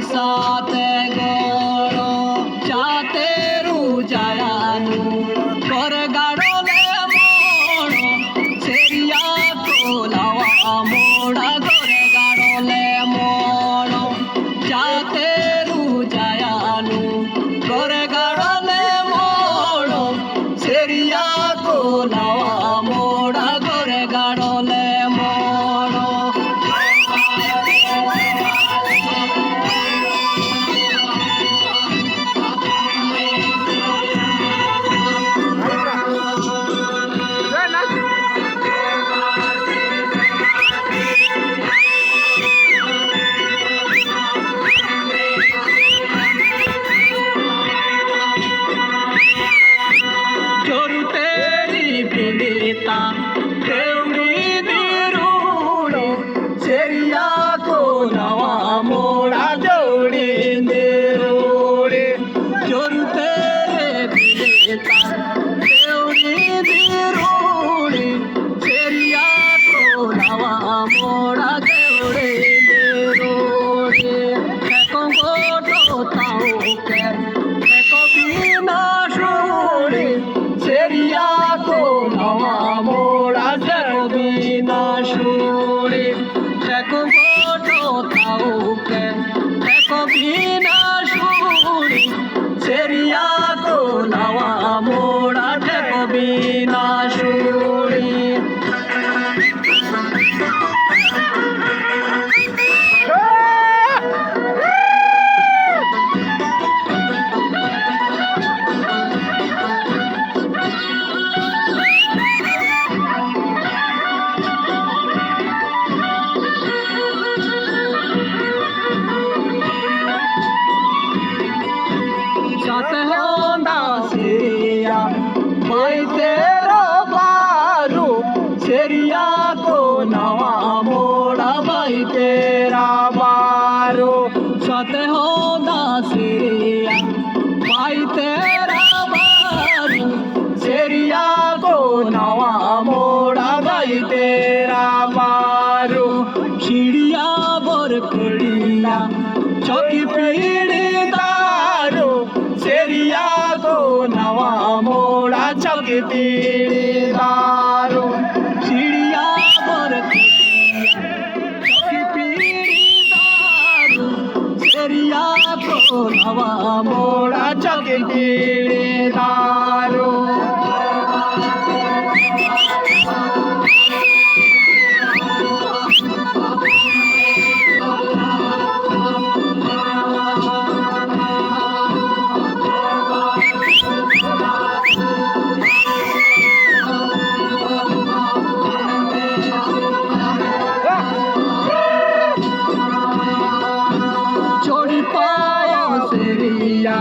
साते गड़ो जाते रुजायानु कर गाड़ो ले मोड़ो सेरिया कोलावा मोड़ा कर गाड़ो ले मोड़ो जाते रुजायानु कर गाड़ो ले मोड़ो सेरिया कोलावा मोड़ा कर गाड़ो ले मोड़ो सेरिया कोलावा मोड़ा दौड़ी रोड़े जोरते बिलेता दौड़ी रोड़े सेरिया कोलावा मोड़ा दौड़े रोड़े देखो गोटो ताऊ के देखो बिना छोड़े सेरिया कोलावा मोड़ा देखो बिना छोड़े देखो गोटो ताऊ के देखो बिना छोड़े सेरिया कोलावा मोड़ा देखो बिना छोड़े सेरिया कोलावा मोड़ा भाई तेरा बारो सते हो दासिया भाई तेरा बारो सेरिया कोलावा मोड़ा भाई तेरा बारो चिड़िया बोर खड़िया चौकी पीड़ी दारो सेरिया कोलावा मोड़ा चौकी पीड़ी दारो चिड़िया बोर चौकी पीड़ी दारो सेरिया कोलावा मोड़ा चौकी पीड़ी दारो छोड़ी पाया सेरिया